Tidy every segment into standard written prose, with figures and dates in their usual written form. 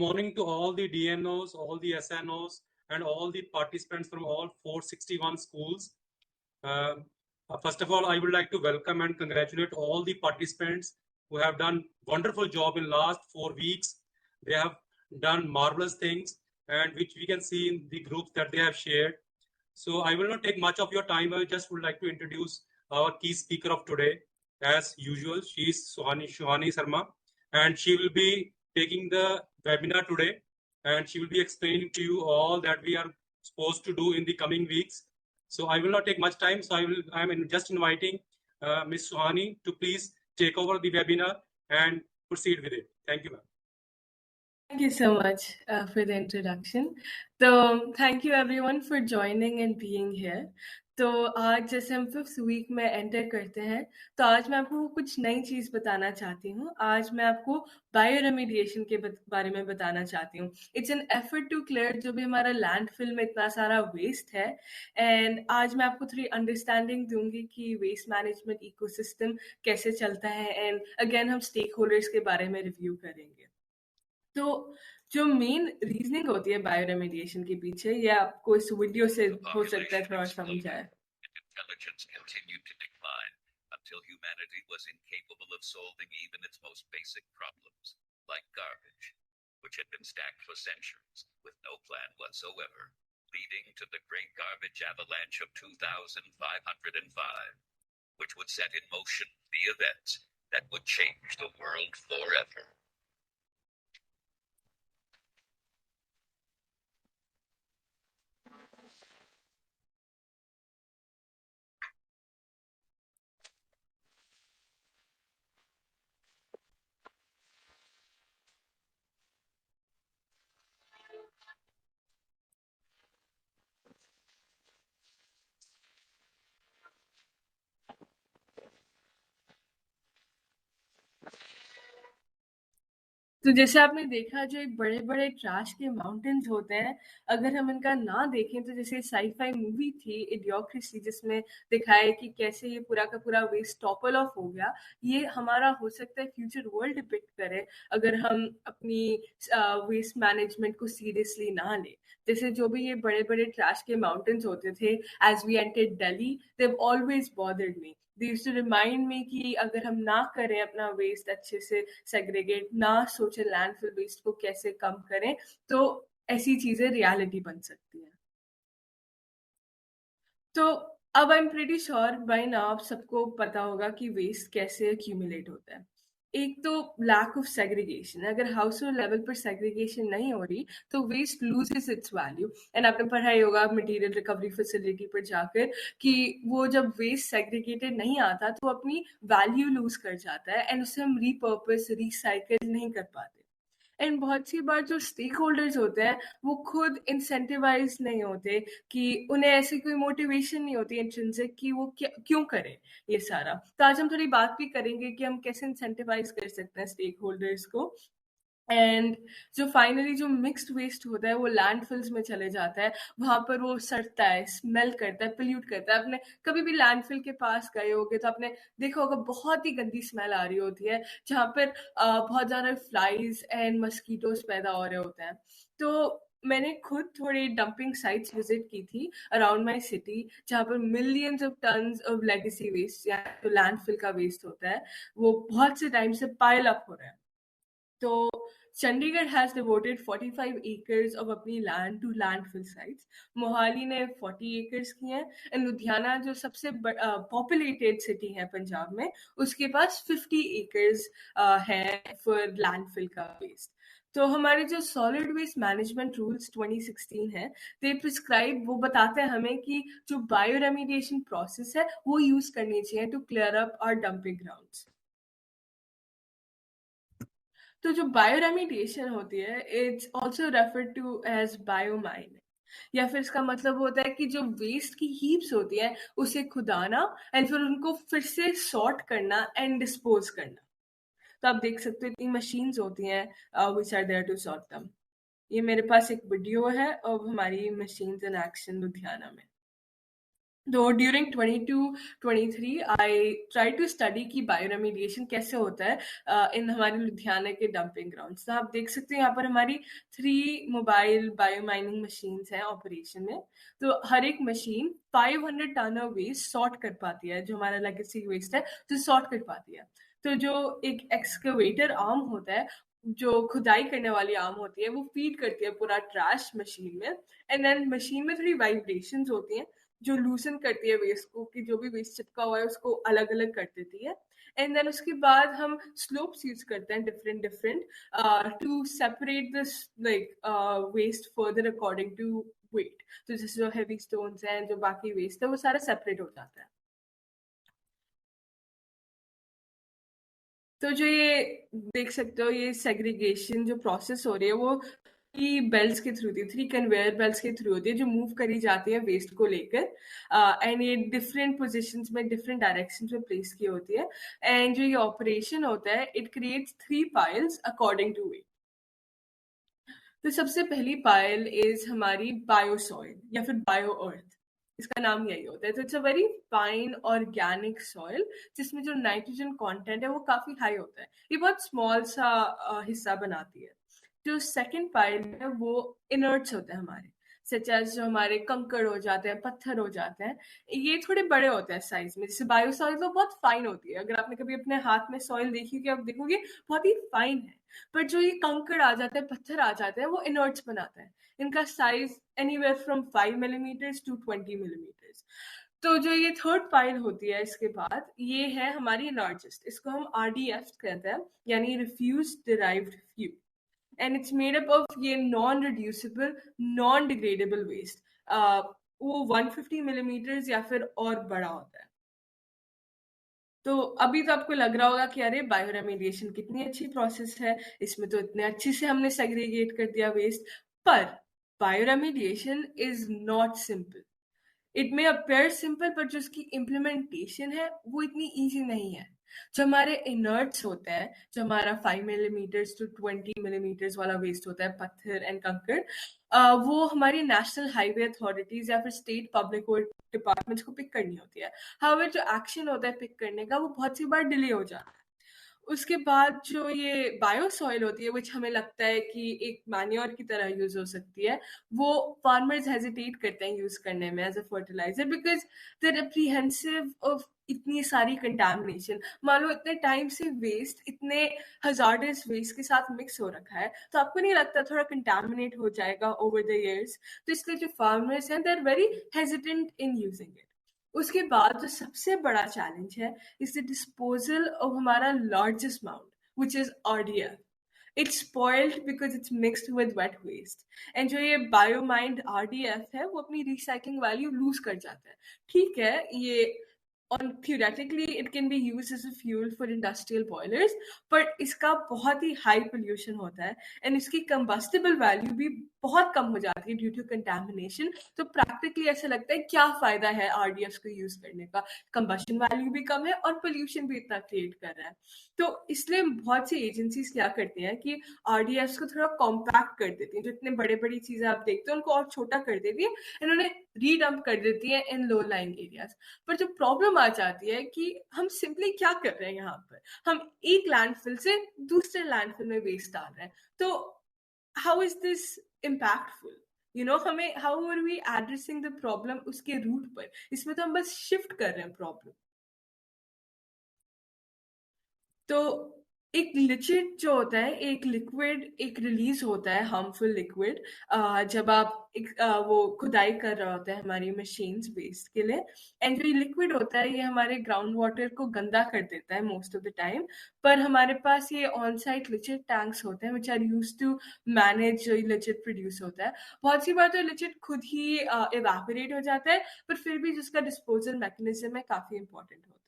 Morning to all the DNOs, all the SNOs, and all the participants from all 461 schools. First of all, I would like to welcome and congratulate all the participants who have done wonderful job in last 4 weeks. They have done marvelous things, and which we can see in the groups that they have shared. So I will not take much of your time. I just would like to introduce our key speaker of today. As usual, she is Suhani Sharma, and she will be taking the webinar today, and she will be explaining to you all that we are supposed to do in the coming weeks. So I will not take much time. So I am just inviting Ms. Suhani to please take over the webinar and proceed with it. Thank you, ma'am. Thank you so much for the introduction. So thank you everyone for joining and being here. तो आज जैसे हम 5th week में enter करते हैं, तो आज मैं आपको कुछ नई चीज़ बताना चाहती हूँ. आज मैं आपको बायो रेमिडिएशन के बारे में बताना चाहती हूँ. It's an effort to clear जो भी हमारा लैंडफिल में इतना सारा वेस्ट है, एंड आज मैं आपको थोड़ी अंडरस्टैंडिंग दूंगी कि वेस्ट मैनेजमेंट इकोसिस्टम कैसे चलता है, एंड अगेन हम स्टेक होल्डर्स के बारे में रिव्यू करेंगे. तो जो मेन रीजनिंग होती है बायो रेमिडिएशन के पीछे, ये आपको इस वीडियो से हो सकता है थोड़ा समझ आए. Intelligence continued to decline until humanity was incapable of solving even its most basic problems, like garbage, which had been stacked for centuries with no plan whatsoever, leading to the Great Garbage Avalanche of 2505, which would set in motion the events that would change the world forever. तो जैसे आपने देखा, जो एक बड़े बड़े trash के mountains होते हैं, अगर हम इनका ना देखें तो जैसे साई-फाई मूवी थी इडियोक्रेसी, जिसमें दिखाया है कि कैसे ये पूरा का पूरा वेस्ट टॉपल ऑफ हो गया, ये हमारा हो सकता है फ्यूचर वर्ल्ड डिपिक्ट करे अगर हम अपनी वेस्ट मैनेजमेंट को सीरियसली ना लें. जैसे जो भी ये बड़े बड़े ट्रैश के माउंटेन्स होते थे, as we entered Delhi, they have always bothered me. They used to remind me कि अगर हम ना करें अपना वेस्ट अच्छे से सेग्रीगेट, ना सोचे लैंडफिल वेस्ट को कैसे कम करें, तो ऐसी चीजें रियलिटी बन सकती हैं. तो अब I am pretty sure by now आप सबको पता होगा कि वेस्ट कैसे एक्यूमुलेट होता है. एक तो लैक ऑफ सेग्रीगेशन. अगर हाउस होल्ड लेवल पर सेग्रीगेशन नहीं हो रही तो waste loses its value. And आपने पढ़ाई होगा मटेरियल रिकवरी फैसिलिटी पर जाकर कि वो जब वेस्ट सेग्रीगेटेड नहीं आता तो अपनी वैल्यू लूज कर जाता है, एंड उसे हम रीपर्पस रिसाइकिल नहीं कर पाते. एंड बहुत सी बार जो स्टेक होल्डर्स होते हैं वो खुद इंसेंटिवाइज नहीं होते, कि उन्हें ऐसी कोई मोटिवेशन नहीं होती इंट्रिंसिक कि वो क्यों करें ये सारा. तो आज हम थोड़ी बात भी करेंगे कि हम कैसे इंसेंटिवाइज कर सकते हैं स्टेक होल्डर्स को. एंड जो फाइनली जो मिक्स्ड वेस्ट होता है वो लैंडफिल्स में चले जाता है, वहां पर वो सड़ता है, स्मेल करता है, पोल्यूट करता है. आपने कभी भी लैंडफिल के पास गए होगे तो आपने देखा होगा बहुत ही गंदी स्मेल आ रही होती है, जहाँ पर बहुत ज्यादा फ्लाइज एंड मस्कीटोज पैदा हो रहे होते हैं. तो मैंने खुद थोड़ी डंपिंग साइट्स विजिट की थी अराउंड माय सिटी, जहाँ पर millions of tons of legacy waste या तो लैंडफिल का वेस्ट होता है, वो बहुत से टाइम से पाइल अप हो रहा है. तो Chandigarh has devoted 45 acres of अपनी land to landfill sites. Mohali ने 40 acres की हैं, एंड लुधियाना जो सबसे पॉपुलेटेड सिटी है पंजाब में, उसके पास 50 acres है फॉर लैंडफिल का वेस्ट. तो हमारे जो सॉलिड वेस्ट मैनेजमेंट रूल्स 2016 है, दे प्रिस्क्राइब, वो बताते हैं हमें कि जो बायो रेमिडिएशन प्रोसेस है वो यूज करनी चाहिए to clear up our dumping grounds. तो जो बायो रेमिडिएशन होती है, it's also referred to as biomining, या फिर इसका मतलब होता है कि जो वेस्ट की हीप्स होती है उसे खुदाना एंड फिर उनको फिर से सॉर्ट करना एंड डिस्पोज करना. तो आप देख सकते हो इतनी मशीन्स होती हैं which are there to sort them. ये मेरे पास एक वीडियो है ऑफ हमारी मशीन्स इन एक्शन लुधियाना में. तो during 22-23 I try to study की बायोरेमिडिएशन कैसे होता है इन हमारे लुधियाना के डंपिंग ग्राउंड्स। तो आप देख सकते हैं यहाँ पर हमारी 3 मोबाइल बायो माइनिंग मशीन्स हैं ऑपरेशन में। तो हर एक machine 500 ton of waste sort कर पाती है, जो हमारा लेगेसी वेस्ट है तो सॉर्ट कर पाती है। तो जो एक एक्सकवेटर आर्म होता है, जो खुदाई करने वाली आर्म होती है, वो फीड करती है पूरा ट्रैश मशीन में, एंड देन मशीन में थोड़ी वाइब्रेशंस होती हैं जो लूसन करती है वेस्ट को, कि जो भी वेस्ट चिपका हुआ है उसको अलग अलग कर देती है। एंड देन उसके बाद हम स्लोप्स यूज करते हैं different to separate this like waste further according to weight. तो जैसे जो हैवी स्टोन्स हैं, जो बाकी वेस्ट है, वो सारा सेपरेट हो जाता है। तो जो ये देख सकते हो, ये सेग्रीगेशन जो प्रोसेस हो रही है वो 3 बेल्ट्स के थ्रू, 3 कन्वेयर बेल्ट्स के थ्रू होती है, जो मूव करी जाती है वेस्ट को लेकर, एंड ये डिफरेंट पोजीशंस में डिफरेंट डायरेक्शंस में प्लेस की होती है। एंड जो ये ऑपरेशन होता है, it creates 3 piles according to weight. तो सबसे पहली पाइल इज हमारी बायो सॉइल या फिर बायो अर्थ, इसका नाम यही होता है। तो it's a very fine organic soil जिसमें जो नाइट्रोजन कंटेंट है वो काफी हाई होता है। ये बहुत स्मॉल सा हिस्सा बनाती है। जो सेकंड पाइल है वो इनर्ट्स होते हैं हमारे, सच एज जो हमारे कंकड़ हो जाते हैं, पत्थर हो जाते हैं, ये थोड़े बड़े होते हैं साइज में। जैसे बायो सॉइल तो बहुत फाइन होती है, अगर आपने कभी अपने हाथ में सॉइल देखी कि आप देखोगे बहुत ही फाइन है। पर जो ये कंकड़ आ जाते हैं, पत्थर आ जाते हैं, वो इनर्ट्स बनाता है। इनका size anywhere from 5 millimetres to 20 millimetres. तो जो ये थर्ड पाइल होती है इसके बाद, ये है हमारी लार्जेस्ट, इसको हम RDF कहते हैं, यानी refuse derived fuel, and it's made up of ये non reducible non degradable waste. वो 150 मिलीमीटर्स या फिर और बड़ा होता है। तो अभी तो आपको लग रहा होगा कि अरे बायोरेमिडिएशन कितनी अच्छी प्रोसेस है, इसमें तो इतने अच्छे से हमने सेग्रीगेट कर दिया वेस्ट। पर bioremediation is not simple. It may appear simple, पर जो उसकी इम्प्लीमेंटेशन है वो इतनी ईजी नहीं है। जो हमारे इनर्ट्स होते हैं, जो हमारा 5 मिलीमीटर्स टू 20 मिलीमीटर्स वाला वेस्ट होता है, पत्थर एंड कंकड़, वो हमारी नेशनल हाईवे अथॉरिटीज या फिर स्टेट पब्लिक वर्क डिपार्टमेंट्स को पिक करनी होती है। हाउएवर जो एक्शन होता है पिक करने का, वो बहुत सी बार डिले हो जाता है। उसके बाद जो ये बायो सॉइल होती है, विच हमें लगता है कि एक मैन्योर की तरह यूज हो सकती है, वो फार्मर्स हेजिटेट करते हैं यूज करने में as a fertiliser, because they're apprehensive of इतनी सारी कंटामिनेशन। मान लो इतने टाइम से वेस्ट इतने हजार्डस वेस्ट के साथ मिक्स हो रखा है, तो आपको नहीं लगता थोड़ा कंटामिनेट हो जाएगा ओवर द इयर्स? तो इसलिए जो फार्मर्स हैं, they are very hesitant in using it. उसके बाद जो सबसे बड़ा चैलेंज है इज द डिस्पोजल ऑफ हमारा largest mount, which is RDF. It's spoiled because it's mixed with wet waste. And जो ये बायोमाइंड RDF है, वो अपनी रिसाइकलिंग वैल्यू लूज कर जाता है। ठीक है, ये on theoretically it can be used as a fuel for industrial boilers, पर इसका बहुत ही हाई पोल्यूशन होता है एंड इसकी कंबस्टिबल वैल्यू भी बहुत कम हो जाती है ड्यू टू कंटैमिनेशन। तो प्रैक्टिकली ऐसा लगता है क्या फायदा है RDF को यूज करने का, कंबशन वैल्यू भी कम है और पोल्यूशन भी इतना क्रिएट कर रहा है। तो इसलिए बहुत सी एजेंसीज क्या करती हैं कि RDF को थोड़ा कॉम्पैक्ट कर देती हैं, जो इतने बड़े बड़ी चीजें आप देखते हैं उनको और छोटा कर देती है, इन्होंने रीडम्प कर देती है इन लो लाइंग एरियाज। पर जो प्रॉब्लम आ जाती है कि हम सिंपली क्या कर रहे हैं यहाँ पर, हम एक लैंडफिल से दूसरे लैंडफिल में वेस्ट डाल रहे हैं। तो हाउ इज दिस इम्पैक्टफुल? हमें how are we addressing the problem उसके रूट पर? इसमें तो हम बस शिफ्ट कर रहे हैं प्रॉब्लम। तो एक लिक्विड जो होता है, एक लिक्विड एक रिलीज होता है, हार्मफुल लिक्विड, जब आप वो खुदाई कर रहा होता है हमारी मशीन्स वेस्ट के लिए। एंड जो लिक्विड होता है, ये हमारे ग्राउंड वाटर को गंदा कर देता है मोस्ट ऑफ द टाइम। पर हमारे पास ये ऑन साइट लिक्विड टैंक्स होते हैं which are use to manage जो लिक्विड प्रोड्यूस होता है। बहुत सी बार तो लिक्विड खुद ही इवेपोरेट हो जाता है, पर फिर भी जिसका डिस्पोजल मैकेनिज्म है काफी इंपॉर्टेंट होता है।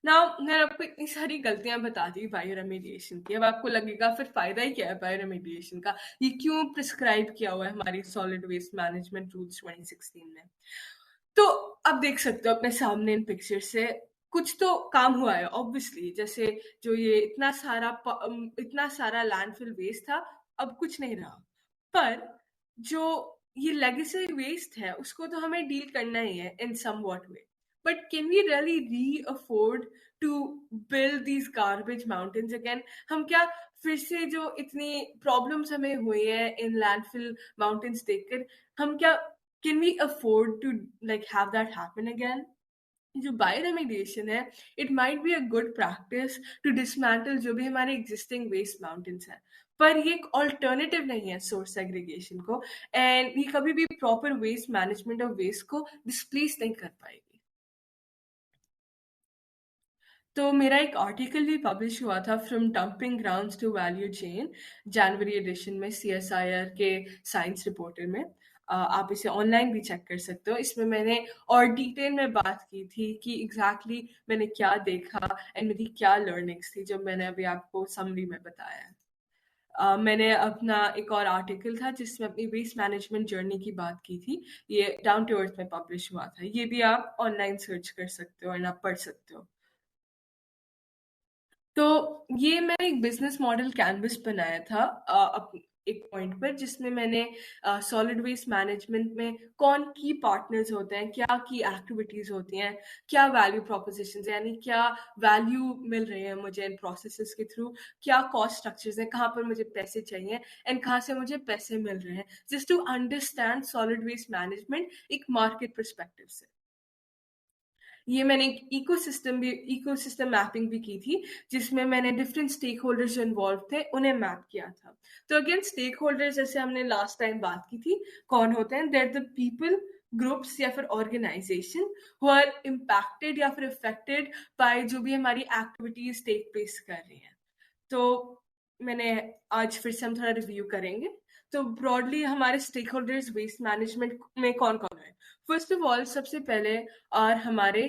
नाउ मैंने आपको इतनी सारी गलतियां बता दी बायोरेमिडिएशन की, अब आपको लगेगा फिर फायदा ही क्या है बायोरेमिडिएशन का, ये क्यों प्रिस्क्राइब किया हुआ है हमारी सॉलिड वेस्ट मैनेजमेंट रूल्स 2016 में? तो अब देख सकते हो अपने सामने इन पिक्चर से, कुछ तो काम हुआ है ऑब्वियसली। जैसे जो ये इतना सारा लैंडफिल वेस्ट था, अब कुछ नहीं रहा। पर जो ये लेगेसी वेस्ट है उसको तो हमें डील करना ही है in some what way, but can we really re afford to build these garbage mountains again? हम क्या फिर से जो इतनी प्रॉब्लम्स हमें हुई है इन लैंडफिल माउंटेन्स देखकर, हम क्या can we afford to like have that happen again? जो बायोरेमेडिएशन है, it might be a good practice to dismantle जो भी हमारे एग्जिस्टिंग वेस्ट माउंटेन्स हैं, पर ये एक ऑल्टरनेटिव नहीं है सोर्स सेग्रीगेशन को, एंड ये कभी भी proper waste management of waste को डिस्प्लेस नहीं कर पाएगी। तो मेरा एक आर्टिकल भी पब्लिश हुआ था from dumping grounds to value chain, जनवरी एडिशन में CSIR के साइंस रिपोर्टर में। आप इसे ऑनलाइन भी चेक कर सकते हो। इसमें मैंने और डिटेल में बात की थी कि एग्जैक्टली मैंने क्या देखा एंड मेरी क्या लर्निंग्स थी, जो मैंने अभी आपको समरी में बताया है। मैंने अपना एक और आर्टिकल था जिसमें अपनी वेस्ट मैनेजमेंट जर्नी की बात की थी, ये डाउन टू अर्थ में पब्लिश हुआ था। ये भी आप ऑनलाइन सर्च कर सकते हो एंड आप पढ़ सकते हो। तो ये मैंने एक बिजनेस मॉडल कैनवस बनाया था एक पॉइंट पर, जिसमें मैंने सॉलिड वेस्ट मैनेजमेंट में कौन की पार्टनर्स होते हैं, क्या की एक्टिविटीज होती हैं, क्या वैल्यू प्रोपोजिशंस, यानी क्या वैल्यू मिल रही है मुझे इन प्रोसेसेस के थ्रू, क्या कॉस्ट स्ट्रक्चर्स हैं, कहाँ पर मुझे पैसे चाहिए एंड कहाँ से मुझे पैसे मिल रहे हैं, just to understand solid waste management एक मार्केट परस्पेक्टिव से। ये मैंने एक इकोसिस्टम मैपिंग भी की थी, जिसमें मैंने डिफरेंट स्टेक होल्डर्स जो इन्वॉल्व थे उन्हें मैप किया था। तो अगेन स्टेक होल्डर्स, जैसे हमने लास्ट टाइम बात की थी, कौन होते हैं? देयर द पीपल, ग्रुप्स या फिर ऑर्गेनाइजेशन हु आर इम्पैक्टेड या फिर अफेक्टेड बाय जो भी हमारी एक्टिविटीज टेक प्लेस कर रही हैं। तो मैंने आज फिर से हम थोड़ा रिव्यू करेंगे। तो ब्रॉडली हमारे स्टेक होल्डर्स वेस्ट मैनेजमेंट में कौन कौन है? फर्स्ट ऑफ ऑल सबसे पहले और हमारे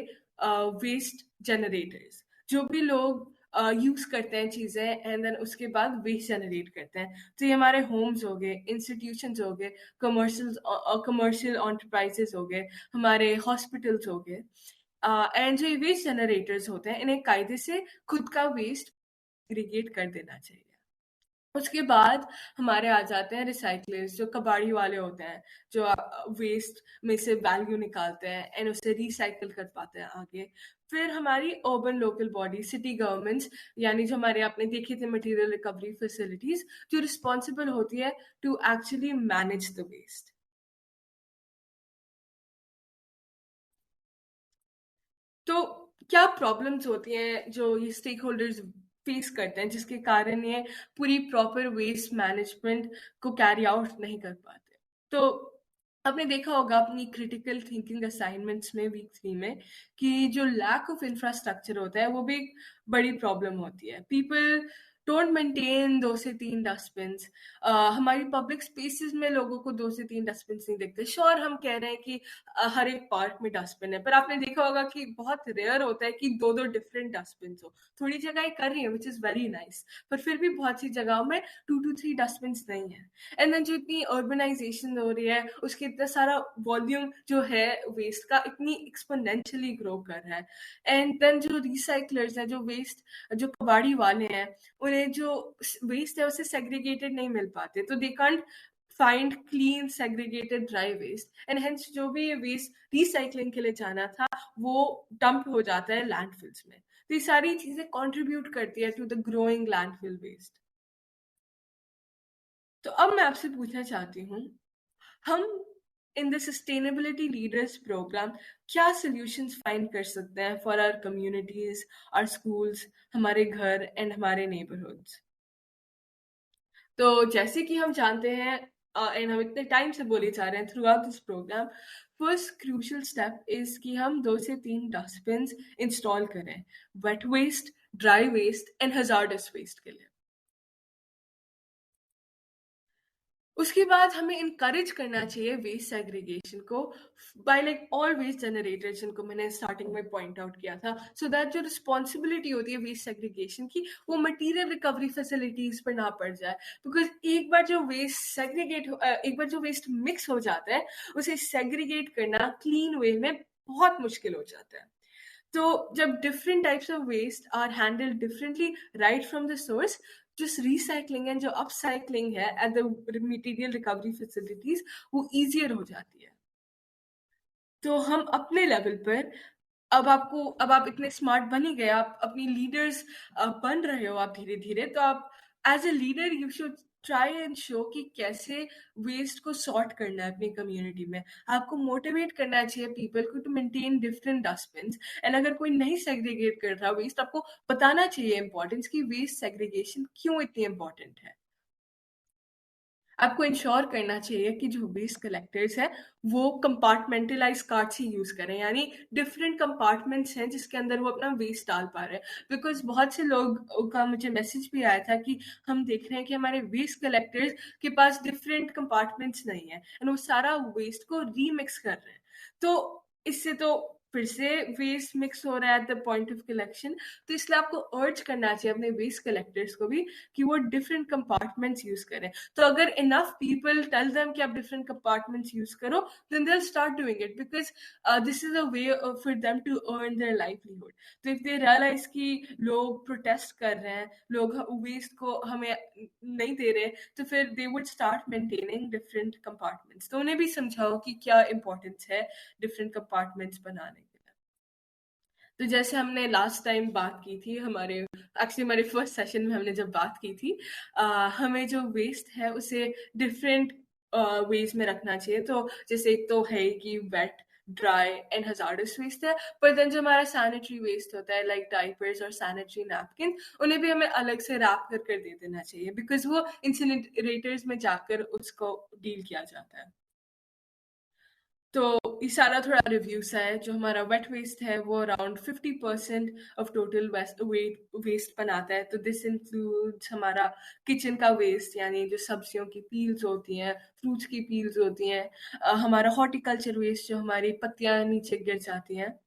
वेस्ट जनरेटर्स, जो भी लोग यूज करते हैं चीजें एंड देन उसके बाद वेस्ट जनरेट करते हैं। तो ये हमारे होम्स हो गए, इंस्टीट्यूशंस हो गए, कमर्शियल एंटरप्राइजेस हो गए, हमारे हॉस्पिटल्स हो गए, एंड जो ये वेस्ट जनरेटर्स होते हैं इन्हें कायदे से खुद का वेस्ट सेग्रीगेट कर देना चाहिए। उसके बाद हमारे आ जाते हैं रिसाइकलर्स, जो कबाड़ी वाले होते हैं, जो वेस्ट में से वैल्यू निकालते हैं एंड उसे रिसाइकल कर पाते हैं आगे। फिर हमारी urban local body, city governments, यानी जो हमारे आपने देखे थे मटेरियल रिकवरी फैसिलिटीज, जो रिस्पॉन्सिबल होती है to actually manage the waste. तो क्या प्रॉब्लम्स होती हैं जो ये स्टेक होल्डर्स फेस करते हैं, जिसके कारण ये पूरी प्रॉपर वेस्ट मैनेजमेंट को कैरी आउट नहीं कर पाते? तो आपने देखा होगा अपनी क्रिटिकल थिंकिंग असाइनमेंट्स में वीक 3 में कि जो लैक ऑफ इंफ्रास्ट्रक्चर होता है वो भी एक बड़ी प्रॉब्लम होती है। पीपल डोंट मेंटेन 2 से 3 डस्टबिन्स। हमारी पब्लिक स्पेसेस में लोगों को 2 से 3 डस्टबिन्स नहीं दिखते। श्योर हम कह रहे हैं कि हर एक पार्क में डस्टबिन है, पर आपने देखा होगा कि बहुत रेयर होता है कि 2-2 डिफरेंट डस्टबिन हो। थोड़ी जगह कर रही है विच इज वेरी नाइस, पर फिर भी बहुत सी जगहों में 2 to 3 डस्टबिन नहीं है। एंड देन जो इतनी अर्बनाइजेशन हो रही है, उसके इतना सारा वॉल्यूम जो है वेस्ट का इतनी एक्सपोनेंशियली ग्रो कर रहा है। एंड देन जो रिसाइकलर्स हैं, जो वेस्ट, जो कबाड़ी वाले हैं, उन्हें जो वेस्ट है उसे सेग्रीगेटेड नहीं मिल पाते, तो they can't find clean segregated dry waste and hence जो भी ये वेस्ट रिसाइकलिंग के लिए जाना था वो डंप हो जाता है लैंडफिल्स में। तो ये सारी चीजें कंट्रीब्यूट करती है to the growing landfill waste. तो अब मैं आपसे पूछना चाहती हूँ, हम in the sustainability leaders programme क्या सॉल्यूशंस फाइंड कर सकते हैं for our communities, our schools, हमारे घर एंड हमारे नेबरहुड्स? तो जैसे कि हम जानते हैं एंड हम इतने टाइम से बोले जा रहे हैं throughout this programme, first crucial step is कि हम 2 से 3 डस्टबिन इंस्टॉल करें, wet waste, dry waste and hazardous waste के लिए। उसके बाद हमें इनकरेज करना चाहिए वेस्ट सेग्रीगेशन को by like all waste generators, जिनको मैंने स्टार्टिंग में पॉइंट आउट किया था, सो दैट जो रिस्पॉन्सिबिलिटी होती है वेस्ट सेग्रीगेशन की वो मटेरियल रिकवरी फैसिलिटीज पर ना पड़ जाए। बिकॉज एक बार जो वेस्ट मिक्स हो जाता है, उसे सेग्रीगेट करना क्लीन वे में बहुत मुश्किल हो जाता है। तो जब different types of waste are handled differently right from the source, just recycling and जो upcycling है at the material recovery facilities वो easier हो जाती है। तो हम अपने लेवल पर अब आप इतने स्मार्ट बन ही गए, आप अपनी लीडर्स बन रहे हो आप धीरे धीरे, तो आप as a leader you should try and show कि कैसे वेस्ट को सॉर्ट करना है अपनी कम्युनिटी में। आपको मोटिवेट करना चाहिए पीपल को to maintain different dustbins, and अगर कोई नहीं सेग्रीगेट कर रहा वेस्ट, आपको बताना चाहिए इंपॉर्टेंस कि वेस्ट सेग्रीगेशन क्यों इतनी इंपॉर्टेंट है। आपको इंश्योर करना चाहिए कि जो वेस्ट कलेक्टर्स हैं वो कंपार्टमेंटलाइज कार्ड्स ही यूज करें, यानी डिफरेंट कंपार्टमेंट्स हैं जिसके अंदर वो अपना वेस्ट डाल पा रहे हैं। बिकॉज बहुत से लोग का मुझे मैसेज भी आया था कि हम देख रहे हैं कि हमारे वेस्ट कलेक्टर्स के पास डिफरेंट कंपार्टमेंट्स नहीं है एंड वो सारा वेस्ट को रीमिक्स कर रहे हैं। तो इससे तो फिर से वेस्ट मिक्स हो रहा है at the point of collection. तो इसलिए आपको अर्ज करना चाहिए अपने वेस्ट कलेक्टर्स को भी कि वो डिफरेंट कंपार्टमेंट्स यूज करें। तो अगर इनफ पीपल टेल देम कि आप डिफरेंट कंपार्टमेंट्स यूज करो, then they will start doing it, because this is a way for them to earn their livelihood. तो इफ दे रियलाइज कि लोग प्रोटेस्ट कर रहे हैं, लोग वेस्ट को हमें नहीं दे रहे, तो फिर they would start maintaining different compartments. तो उन्हें भी समझाओ कि क्या इंपॉर्टेंस है डिफरेंट कंपार्टमेंट्स बनाने के लिए। तो जैसे हमने लास्ट टाइम बात की थी, हमारे फर्स्ट सेशन में हमने जब बात की थी, हमें जो वेस्ट है उसे डिफरेंट वेज में रखना चाहिए। तो जैसे एक तो है कि wet, dry and hazardous waste है, पर देन जो हमारा सैनिटरी वेस्ट होता है लाइक डाइपर्स और सैनिटरी नैपकिन, उन्हें भी हमें अलग से रैप कर दे देना चाहिए, बिकॉज वो इंसिनरेटर्स में जाकर उसको डील किया जाता है। तो ये सारा थोड़ा रिव्यूज है। जो हमारा वेट वेस्ट है वो अराउंड 50% ऑफ टोटल वेस्ट बनाता है। तो दिस इंक्लूड्स हमारा किचन का वेस्ट, यानी जो सब्जियों की पील्स होती हैं, फ्रूट्स की पील्स होती हैं, हमारा हॉर्टिकल्चर वेस्ट जो हमारी पत्तियां नीचे गिर जाती हैं,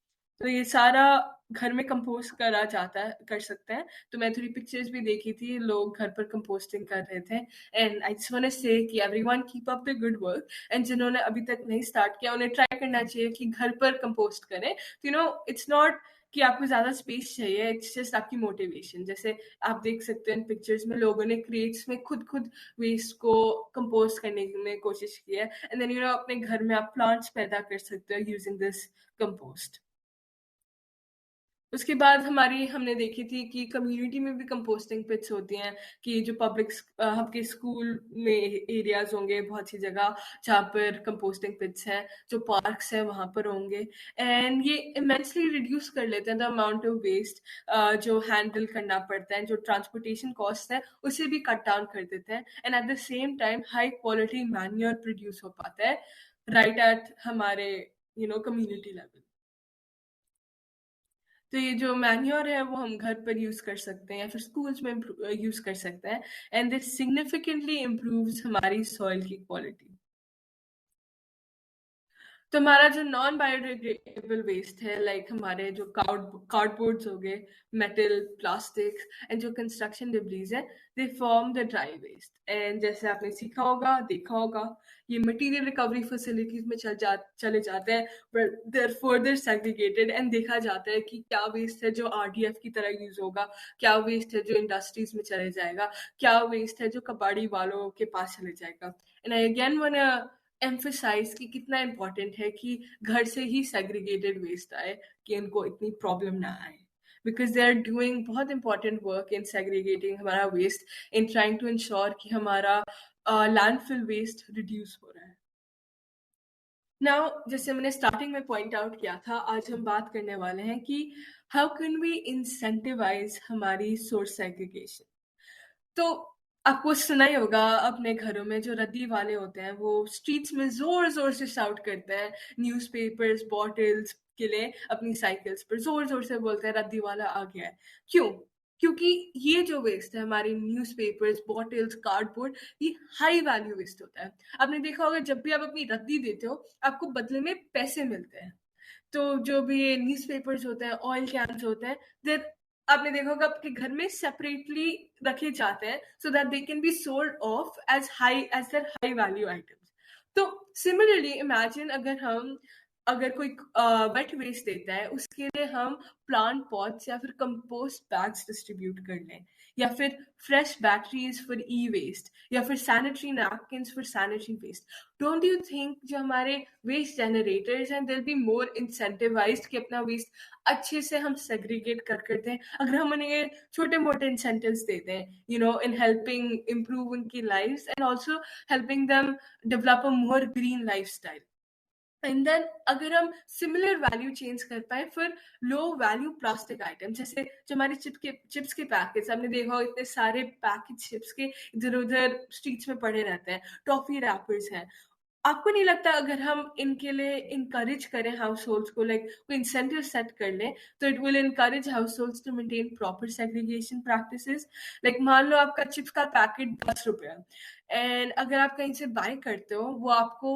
तो ये सारा घर में कंपोस्ट कर सकते हैं। तो मैं थोड़ी पिक्चर्स भी देखी थी, लोग घर पर कंपोस्टिंग कर रहे थे। And I just want to say कि everyone keep up the good work, and जिन्होंने अभी तक नहीं स्टार्ट किया उन्हें ट्राई करना चाहिए कि घर पर कंपोस्ट करें। यू नो, इट्स नॉट कि आपको ज्यादा स्पेस चाहिए, इट्स जस्ट आपकी मोटिवेशन। जैसे आप देख सकते हैं पिक्चर्स में लोगों ने क्रेट्स में खुद वेस्ट को कंपोस्ट करने में कोशिश की है, एंड देन अपने घर में आप प्लांट्स पैदा कर सकते हो यूजिंग दिस कंपोस्ट। उसके बाद हमने देखी थी कि कम्युनिटी में भी कंपोस्टिंग पिट्स होती हैं, कि जो आपके स्कूल में एरियाज होंगे बहुत सी जगह जहाँ पर कंपोस्टिंग पिट्स हैं, जो पार्क्स हैं वहाँ पर होंगे, एंड ये इमेंसली रिड्यूस कर लेते हैं द अमाउंट ऑफ वेस्ट जो हैंडल करना पड़ता है, जो ट्रांसपोर्टेशन कॉस्ट है उसे भी कट डाउन कर देते हैं, and at the same time high quality manure produce हो पाता है राइट एट हमारे कम्युनिटी लेवल। तो ये जो मैन्योर है वो हम घर पर यूज कर सकते हैं या फिर स्कूल्स में यूज कर सकते हैं, एंड दिस सिग्निफिकेंटली इम्प्रूव्स हमारी सॉइल की क्वालिटी। तो हमारा जो नॉन बायोडिग्रेडेबल वेस्ट है, लाइक हमारे जो कार्डबोर्ड्स हो गए, मेटल, प्लास्टिक्स एंड जो कंस्ट्रक्शन डिब्रीज है, they form the dry waste. And जैसे आपने सीखा होगा, देखा होगा, ये मटेरियल रिकवरी फैसिलिटीज में चले जाते हैं, but they are further segregated, and देखा जाता है कि क्या वेस्ट है जो आरडीएफ की तरह यूज होगा, क्या वेस्ट है जो इंडस्ट्रीज में चले जाएगा, क्या वेस्ट है जो कबाड़ी वालों के पास चले जाएगा। And I again want emphasise कि कितना इम्पोर्टेंट है कि घर से ही सेग्रीगेटेड वेस्ट आए, कि उनको इतनी प्रॉब्लम ना आए, बिकॉज दे आर डूइंग बहुत इंपॉर्टेंट वर्क इन सेग्रीगेटिंग हमारा waste, in trying to ensure कि हमारा लैंडफिल वेस्ट रिड्यूस हो रहा है। नाउ, जैसे मैंने स्टार्टिंग में पॉइंट आउट किया था, आज हम बात करने वाले हैं कि हाउ कैन वी इंसेंटिवाइज हमारी सोर्स सेग्रीगेशन। तो आपको सुना ही होगा, अपने घरों में जो रद्दी वाले होते हैं वो स्ट्रीट्स में जोर जोर से शाउट करते हैं न्यूज़पेपर्स बॉटल्स के लिए, अपनी साइकिल्स पर जोर जोर से बोलते हैं रद्दी वाला आ गया है। क्यों? क्योंकि ये जो वेस्ट है, हमारी न्यूज़पेपर्स, बॉटल्स, कार्डबोर्ड, ये हाई वैल्यू वेस्ट होता है। आपने देखा होगा जब भी आप अपनी रद्दी देते हो आपको बदले में पैसे मिलते हैं। तो जो भी ये न्यूज़पेपर्स होते हैं, ऑयल कैन्स होते हैं, देर आपने देखा होगा आपके घर में सेपरेटली रखे जाते हैं so that they can be sold off as their high value items. तो सिमिलरली इमेजिन अगर कोई वेट वेस्ट देता है, उसके लिए हम प्लांट पॉट्स या फिर कंपोस्ट बैग्स डिस्ट्रीब्यूट कर लें, या फिर fresh batteries for e waste, या फिर sanitary napkins for sanitary waste, don't you think जो हमारे वेस्ट जनरेटर्स हैं, दिल बी मोर इंसेंटिवाइज्ड कि अपना वेस्ट अच्छे से हम सेग्रीगेट कर दें, अगर हम उन्हें छोटे मोटे इंसेंटिव्स दे दें, you know, in helping improve उनकी lifes and also helping them develop a more green lifestyle. And then अगर हम सिमिलर वैल्यू चेंज कर पाए फिर लो वैल्यू प्लास्टिक आइटम, जैसे जो हमारे चिप्स के पैकेट्स, आपने देखा हो इतने सारे पैकेट चिप्स के इधर उधर स्ट्रीट्स में पड़े रहते हैं, टॉफी रैपर्स हैं, आपको नहीं लगता अगर हम इनके लिए इनकरेज करें हाउस होल्ड्स को, लाइक कोई इंसेंटिव सेट कर लें, तो it will encourage households to maintain proper segregation practices? Like मान लो आपका चिप्स का पैकेट 10 रुपया, एंड अगर आप कहीं से बाय करते हो वो आपको,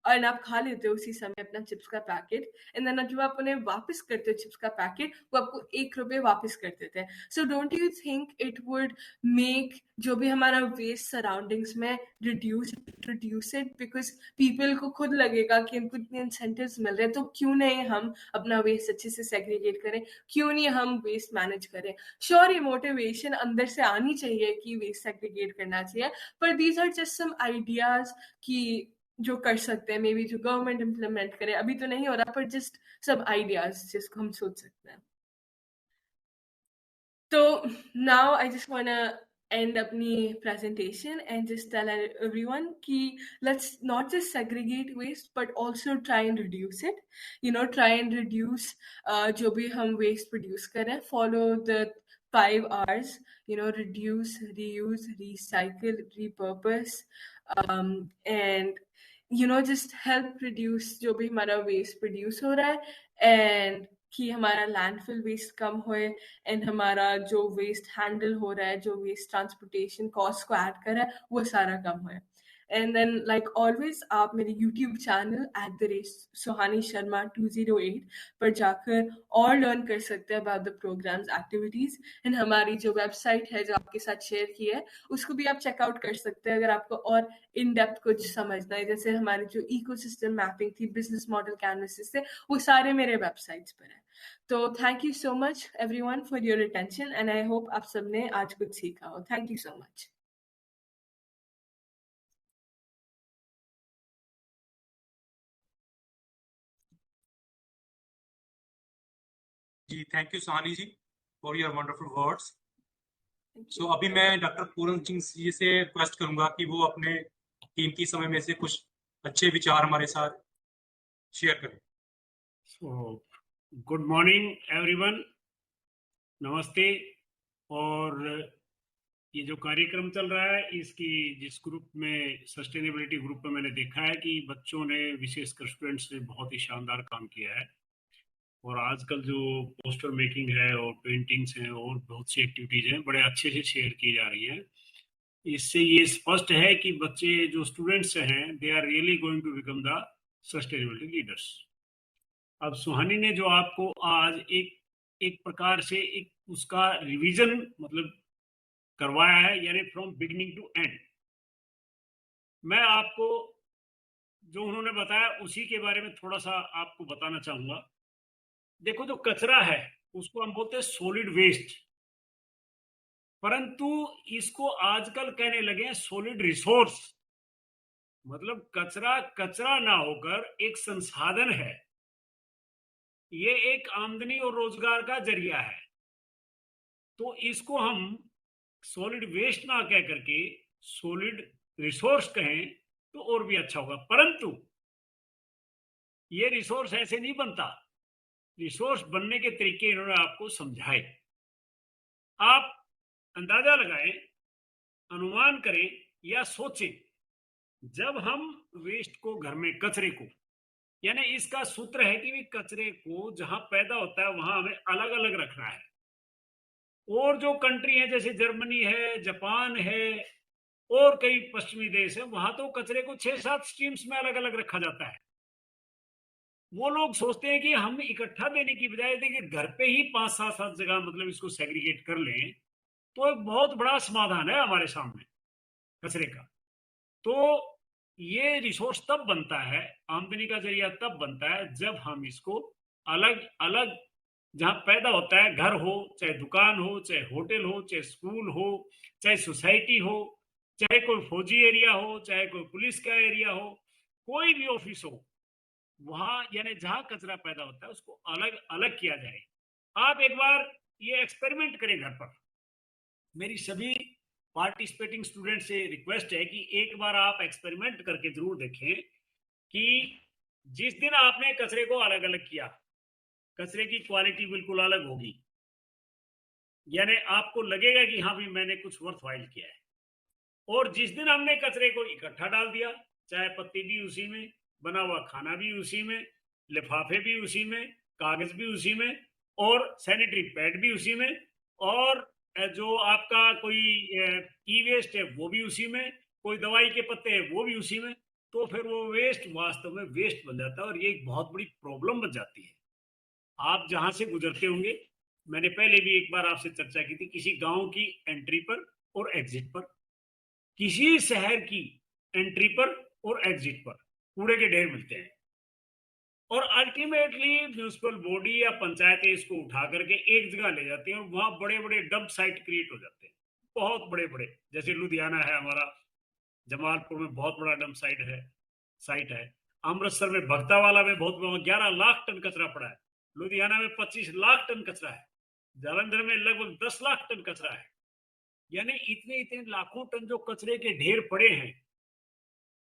और आप खा लेते हो उसी समय अपना चिप्स का पैकेट, एंड देन जब आप उन्हें वापस करते हो चिप्स का पैकेट, वो आपको 1 रुपये वापस कर देते हैं। So don't you think it would make जो भी हमारा वेस्ट सराउंडिंग्स में रिड्यूस इट, बिकॉज पीपल को खुद लगेगा कि इनको इतने इंसेंटिव्स मिल रहे हैं, तो क्यों नहीं हम अपना वेस्ट अच्छे से सेग्रीगेट करें, क्यों नहीं हम वेस्ट मैनेज करें? श्योर ये मोटिवेशन अंदर से आनी चाहिए कि वेस्ट सेग्रीगेट करना चाहिए, पर these are just some ideas कि जो कर सकते हैं, मे बी जो गवर्नमेंट इम्प्लीमेंट करे, अभी तो नहीं हो रहा, पर जस्ट सब आइडियाज जिसको हम सोच सकते हैं। तो now I just want end अपनी presentation and just tell everyone कि let's not just segregate waste but also try and reduce it, you know, try and reduce जो भी हम waste produce करें, follow the 5 R's, you know, reduce, reuse, recycle, repurpose, and you know just help reduce जो भी हमारा waste produce हो रहा है, and कि हमारा लैंडफिल वेस्ट कम होए, एंड हमारा जो वेस्ट हैंडल हो रहा है, जो वेस्ट ट्रांसपोर्टेशन कॉस्ट को ऐड कर रहा है, वो सारा कम होए। एंड देन लाइक ऑलवेज आप मेरे यूट्यूब चैनल @सुहानी शर्मा 208 पर जाकर और लर्न कर सकते हैं about the programmes activities, and हमारी जो वेबसाइट है जो आपके साथ शेयर की है उसको भी आप चेकआउट कर सकते हैं अगर आपको और इन डेप्थ कुछ समझना है, जैसे हमारी जो इकोसिस्टम मैपिंग थी, बिजनेस मॉडल कैनवसेस थे, वो सारे मेरे वेबसाइट्स पर है। तो thank you so much everyone for your attention, and I hope आप सबने आज कुछ सीखा हो। Thank you so much. जी, thank you Suhani ji for your wonderful words. So अभी मैं डॉक्टर पूरन सिंह जी से रिक्वेस्ट करूंगा कि वो अपने कीमती समय में से कुछ अच्छे विचार हमारे साथ शेयर करें। सो गुड मॉर्निंग एवरीवन, नमस्ते। और ये जो कार्यक्रम चल रहा है इसकी जिस ग्रुप में सस्टेनेबिलिटी ग्रुप में मैंने देखा है कि बच्चों ने, विशेषकर स्टूडेंट्स ने बहुत ही शानदार काम किया है, और आजकल जो पोस्टर मेकिंग है और पेंटिंग्स हैं और बहुत सी एक्टिविटीज हैं बड़े अच्छे से शेयर की जा रही हैं। इससे ये स्पष्ट है कि बच्चे जो स्टूडेंट्स हैं they are really going to become the sustainability leaders. अब सुहानी ने जो आपको आज एक प्रकार से एक उसका रिवीजन मतलब करवाया है, यानी फ्रॉम बिगिनिंग टू एंड, मैं आपको जो उन्होंने बताया उसी के बारे में थोड़ा सा आपको बताना चाहूंगा। देखो, जो कचरा है उसको हम बोलते हैं सॉलिड वेस्ट, परंतु इसको आजकल कहने लगे हैं सॉलिड रिसोर्स। मतलब कचरा कचरा ना होकर एक संसाधन है, ये एक आमदनी और रोजगार का जरिया है। तो इसको हम सॉलिड वेस्ट ना कह करके सॉलिड रिसोर्स कहें तो और भी अच्छा होगा। परंतु ये रिसोर्स ऐसे नहीं बनता, रिसोर्स बनने के तरीके इन्होंने आपको समझाए। आप अंदाजा लगाएं, अनुमान करें या सोचें, जब हम वेस्ट को घर में, कचरे को, यानी इसका सूत्र है कि कचरे को जहां पैदा होता है वहां हमें अलग अलग रखना है। और जो कंट्री है जैसे जर्मनी है, जापान है और कई पश्चिमी देश है, वहां तो कचरे को 6-7 स्ट्रीम्स में अलग अलग रखा जाता है। वो लोग सोचते हैं कि हम इकट्ठा देने की बजाय देखिए घर पे ही 5-7 जगह मतलब इसको सेग्रीगेट कर लें तो एक बहुत बड़ा समाधान है हमारे सामने कचरे का। तो ये रिसोर्स तब बनता है, आमदनी का जरिया तब बनता है जब हम इसको अलग अलग जहां पैदा होता है, घर हो, चाहे दुकान हो, चाहे होटल हो, चाहे स्कूल हो, चाहे सोसाइटी हो, चाहे कोई फौजी एरिया हो, चाहे कोई पुलिस का एरिया हो, कोई भी ऑफिस हो, वहां यानी जहां कचरा पैदा होता है उसको अलग अलग किया जाए। आप एक बार ये एक्सपेरिमेंट करें घर पर। मेरी सभी पार्टिसिपेटिंग स्टूडेंट से रिक्वेस्ट है कि एक बार आप एक्सपेरिमेंट करके जरूर देखें कि जिस दिन आपने कचरे को अलग अलग किया, कचरे की क्वालिटी बिल्कुल अलग होगी, यानी आपको लगेगा कि हाँ भी मैंने कुछ वर्थवाइल किया है। और जिस दिन हमने कचरे को इकट्ठा डाल दिया, चाय पत्ती भी उसी में, बना हुआ खाना भी उसी में, लिफाफे भी उसी में, कागज भी उसी में, और सैनिटरी पैड भी उसी में, और जो आपका कोई ई वेस्ट है वो भी उसी में, कोई दवाई के पत्ते हैं वो भी उसी में, तो फिर वो वेस्ट वास्तव में वेस्ट बन जाता है और ये एक बहुत बड़ी प्रॉब्लम बन जाती है। आप जहां से गुजरते होंगे, मैंने पहले भी एक बार आपसे चर्चा की थी, किसी गांव की एंट्री पर और एग्जिट पर, किसी शहर की एंट्री पर और एग्जिट पर कूड़े के ढेर मिलते हैं, और अल्टीमेटली म्यूनिसिपल बॉडी या पंचायतें इसको उठा करके एक जगह ले जाती हैं और वहां बड़े बड़े डंप साइट क्रिएट हो जाते हैं, बहुत बड़े बड़े, जैसे लुधियाना है हमारा, जमालपुर में बहुत बड़ा डंप साइट है, अमृतसर में भक्तावाला में बहुत 11 लाख टन कचरा पड़ा है, लुधियाना में 25 लाख टन कचरा है, जालंधर में लगभग 10 लाख टन कचरा है। यानी इतने इतने लाखों टन जो कचरे के ढेर पड़े हैं,